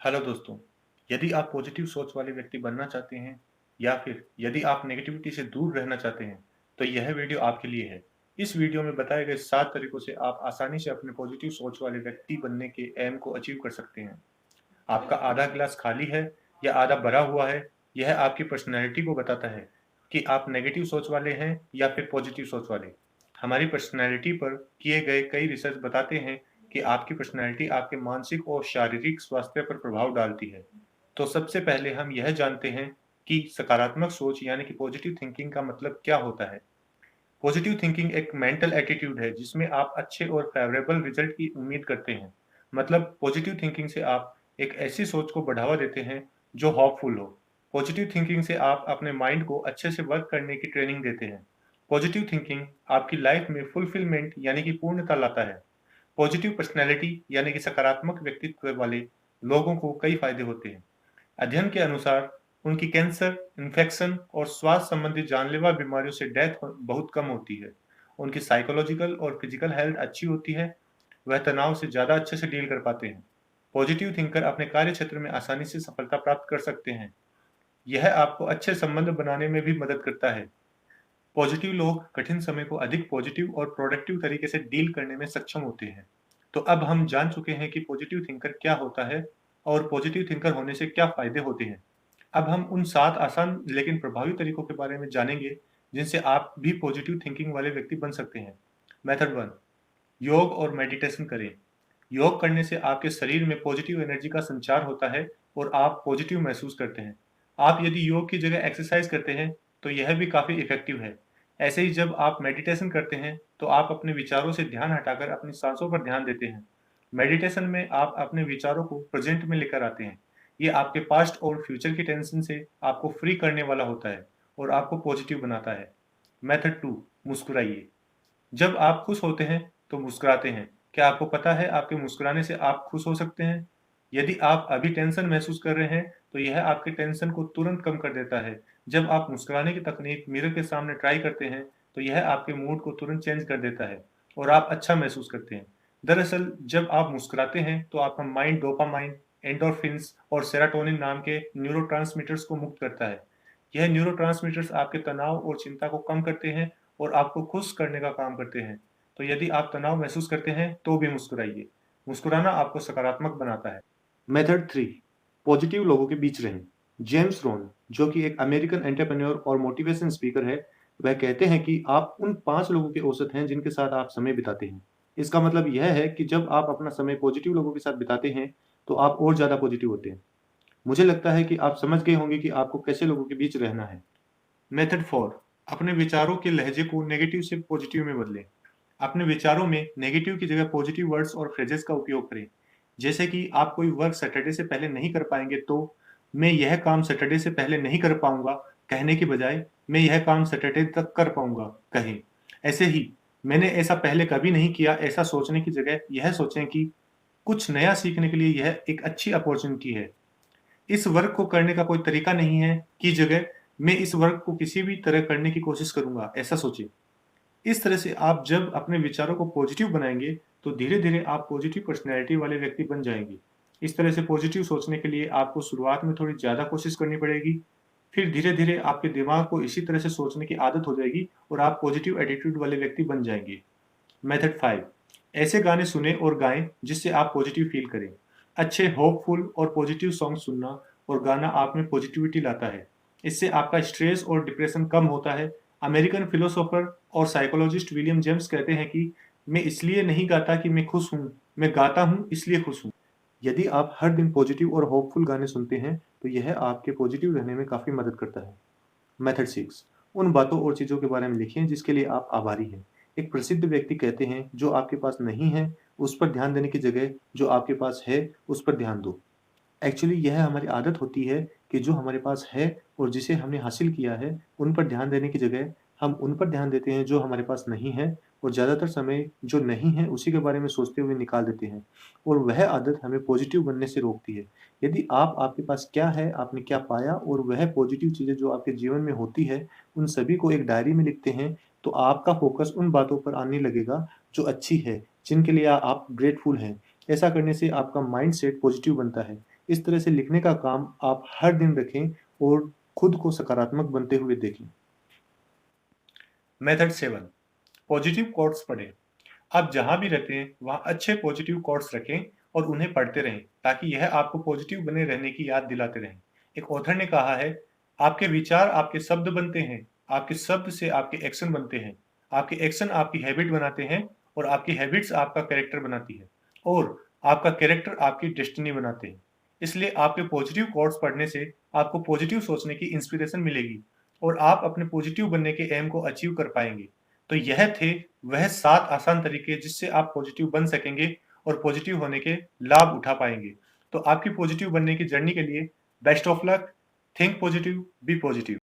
Hello दोस्तों, यदि आप पॉजिटिव सोच वाले व्यक्ति बनना चाहते हैं या फिर यदि आप नेगेटिविटी से दूर रहना चाहते हैं, तो यह वीडियो आपके लिए है। इस वीडियो में बताए गए 7 तरीकों से आप आसानी से अपने पॉजिटिव सोच वाले व्यक्ति बनने के एम को अचीव कर सकते हैं। आपका आधा गिलास खाली है या आधा भरा हुआ है, यह आपकी पर्सनैलिटी को बताता है कि आप नेगेटिव सोच वाले हैं या फिर पॉजिटिव सोच वाले। हमारी पर्सनैलिटी पर किए गए कई रिसर्च बताते हैं कि आपकी पर्सनैलिटी आपके मानसिक और शारीरिक स्वास्थ्य पर प्रभाव डालती है। तो सबसे पहले हम यह जानते हैं कि सकारात्मक सोच यानी कि पॉजिटिव थिंकिंग का मतलब क्या होता है। पॉजिटिव थिंकिंग एक मेंटल एटीट्यूड है जिसमें आप अच्छे और फेवरेबल रिजल्ट की उम्मीद करते हैं। मतलब पॉजिटिव थिंकिंग से आप एक ऐसी सोच को बढ़ावा देते हैं जो होपफुल हो। पॉजिटिव थिंकिंग से आप अपने माइंड को अच्छे से वर्क करने की ट्रेनिंग देते हैं। पॉजिटिव थिंकिंग आपकी लाइफ में फुलफिलमेंट यानी कि पूर्णता लाता है। पॉजिटिव पर्सनैलिटी यानी कि सकारात्मक व्यक्तित्व वाले लोगों को कई फायदे होते हैं। अध्ययन के अनुसार उनकी कैंसर, इन्फेक्शन और श्वास संबंधी जानलेवा बीमारियों से डेथ बहुत कम होती है। उनकी साइकोलॉजिकल और फिजिकल हेल्थ अच्छी होती है। वह तनाव से ज़्यादा अच्छे से डील कर पाते हैं। पॉजिटिव थिंकर अपने कार्य क्षेत्र में आसानी से सफलता प्राप्त कर सकते हैं। यह आपको अच्छे संबंध बनाने में भी मदद करता है। पॉजिटिव लोग कठिन समय को अधिक पॉजिटिव और प्रोडक्टिव तरीके से डील करने में सक्षम होते हैं। तो अब हम जान चुके हैं कि पॉजिटिव थिंकर क्या होता है और पॉजिटिव थिंकर होने से क्या फायदे होते हैं। अब हम उन 7 आसान लेकिन प्रभावी तरीकों के बारे में जानेंगे, जिनसे आप भी पॉजिटिव थिंकिंग वाले व्यक्ति बन सकते हैं। मेथड 1, योग और मेडिटेशन करें। योग करने से आपके शरीर में पॉजिटिव एनर्जी का संचार होता है और आप पॉजिटिव महसूस करते हैं। आप यदि योग की जगह एक्सरसाइज करते हैं, तो यह भी काफ़ी इफ़ेक्टिव है। ऐसे ही जब आप मेडिटेशन करते हैं, तो आप अपने विचारों से ध्यान हटाकर अपनी सांसों पर ध्यान देते हैं। मेडिटेशन में आप अपने विचारों को प्रेज़ेंट में लेकर आते हैं। ये आपके पास्ट और फ्यूचर की टेंशन से आपको फ्री करने वाला होता है और आपको पॉजिटिव बनाता है। मेथड 2, मुस्कुराइए। जब आप खुश होते हैं, तो मुस्कुराते हैं। क्या आपको पता है आपके मुस्कुराने से आप खुश हो सकते हैं? यदि आप अभी टेंशन महसूस कर रहे हैं, तो यह आपके टेंशन को तुरंत कम कर देता है। जब आप मुस्कुराने की तकनीक मिरर के सामने ट्राई करते हैं, तो यह आपके मूड को तुरंत चेंज कर देता है और आप अच्छा महसूस करते हैं। दरअसल जब आप मुस्कुराते हैं, तो आपका माइंड डोपामाइन, एंडोर्फिन्स और सेरोटोनिन नाम के न्यूरोट्रांसमीटर्स को मुक्त करता है। यह न्यूरोट्रांसमीटर्स आपके तनाव और चिंता को कम करते हैं और आपको खुश करने का काम करते हैं। तो यदि आप तनाव महसूस करते हैं, तो भी मुस्कुराइए। मुस्कुराना आपको सकारात्मक बनाता है। मेथड 3, पॉजिटिव लोगों के बीच रहें। जेम्स रोन, जो कि एक अमेरिकन एंटरप्रेन्योर और मोटिवेशन स्पीकर है, वह कहते हैं कि आप उन 5 लोगों के औसत हैं जिनके साथ आप समय बिताते हैं। इसका मतलब यह है कि जब आप अपना समय पॉजिटिव लोगों के साथ बिताते हैं, तो आप और ज़्यादा पॉजिटिव होते हैं। मुझे लगता है कि आप समझ गए होंगे कि आपको कैसे लोगों के बीच रहना है। मेथड 4, अपने विचारों के लहजे को नेगेटिव से पॉजिटिव में बदलें। अपने विचारों में नेगेटिव की जगह पॉजिटिव वर्ड्स और फ्रेजेस का उपयोग करें। जैसे कि आप कोई वर्क सैटरडे से पहले नहीं कर पाएंगे, तो मैं यह काम सैटरडे से पहले नहीं कर पाऊंगा कहने की बजाय मैं यह काम सैटरडे तक कर पाऊंगा कहें। ऐसे ही मैंने ऐसा पहले कभी नहीं किया ऐसा सोचने की जगह यह सोचें कि कुछ नया सीखने के लिए यह एक अच्छी अपॉर्चुनिटी है। इस वर्क को करने का कोई तरीका नहीं है की जगह मैं इस वर्क को किसी भी तरह करने की कोशिश करूंगा, ऐसा सोचें। इस तरह से आप जब अपने विचारों को पॉजिटिव बनाएंगे, तो धीरे-धीरे आप पॉजिटिव पर्सनैलिटी वाले व्यक्ति बन जाएंगे। इस तरह से पॉजिटिव सोचने के लिए आपको शुरुआत में थोड़ी ज़्यादा कोशिश करनी पड़ेगी, फिर धीरे-धीरे आपके दिमाग को इसी तरह से सोचने की आदत हो जाएगी और आप पॉजिटिव एटीट्यूड वाले व्यक्ति बन जाएंगे। मेथड 5, ऐसे गाने सुनें और गाएं जिससे आप पॉजिटिव फील करें। अच्छे होपफुल और पॉजिटिव सॉन्ग सुनना और गाना आप में पॉजिटिविटी लाता है। इससे आपका स्ट्रेस और डिप्रेशन कम होता है। अमेरिकन फिलोसोफर और साइकोलॉजिस्ट विलियम जेम्स कहते हैं कि मैं इसलिए नहीं गाता कि मैं खुश हूँ, मैं गाता हूँ इसलिए खुश हूँ। यदि आप हर दिन पॉजिटिव और होपफुल गाने सुनते हैं, तो यह आपके पॉजिटिव रहने में काफ़ी मदद करता है। मेथड 6, उन बातों और चीज़ों के बारे में लिखें जिसके लिए आप आभारी हैं। एक प्रसिद्ध व्यक्ति कहते हैं, जो आपके पास नहीं है, उस पर ध्यान देने की जगह जो आपके पास है, उस पर ध्यान दो। एक्चुअली यह हमारी आदत होती है कि जो हमारे पास है और जिसे हमने हासिल किया है, उन पर ध्यान देने की जगह हम उन पर ध्यान देते हैं जो हमारे पास नहीं है और ज़्यादातर समय जो नहीं है उसी के बारे में सोचते हुए निकाल देते हैं और वह आदत हमें पॉजिटिव बनने से रोकती है। यदि आप आपके पास क्या है, आपने क्या पाया और वह पॉजिटिव चीज़ें जो आपके जीवन में होती है, उन सभी को एक डायरी में लिखते हैं, तो आपका फ़ोकस उन बातों पर आने लगेगा जो अच्छी है, जिनके लिए आप ग्रेटफुल हैं। ऐसा करने से आपका माइंडसेट पॉजिटिव बनता है। इस तरह से लिखने का काम आप हर दिन रखें और खुद को सकारात्मक बनते हुए देखें। मेथड 7, पॉजिटिव कोट्स पढ़ें। आप जहां भी रहते हैं वहां अच्छे पॉजिटिव कोट्स रखें और उन्हें पढ़ते रहें ताकि यह आपको पॉजिटिव बने रहने की याद दिलाते रहें। एक ऑथर ने कहा है, आपके विचार आपके शब्द बनते हैं, आपके शब्द से आपके एक्शन बनते हैं, आपके एक्शन आपकी हैबिट बनाते हैं और आपकी हैबिट्स आपका कैरेक्टर बनाती है और आपका कैरेक्टर आपकी डेस्टिनी बनाते हैं। इसलिए आपके पॉजिटिव कोट्स पढ़ने से आपको पॉजिटिव सोचने की इंस्पिरेशन मिलेगी और आप अपने पॉजिटिव बनने के एम को अचीव कर पाएंगे। तो यह थे वह 7 आसान तरीके जिससे आप पॉजिटिव बन सकेंगे और पॉजिटिव होने के लाभ उठा पाएंगे। तो आपकी पॉजिटिव बनने की जर्नी के लिए best of luck. Think positive, be positive.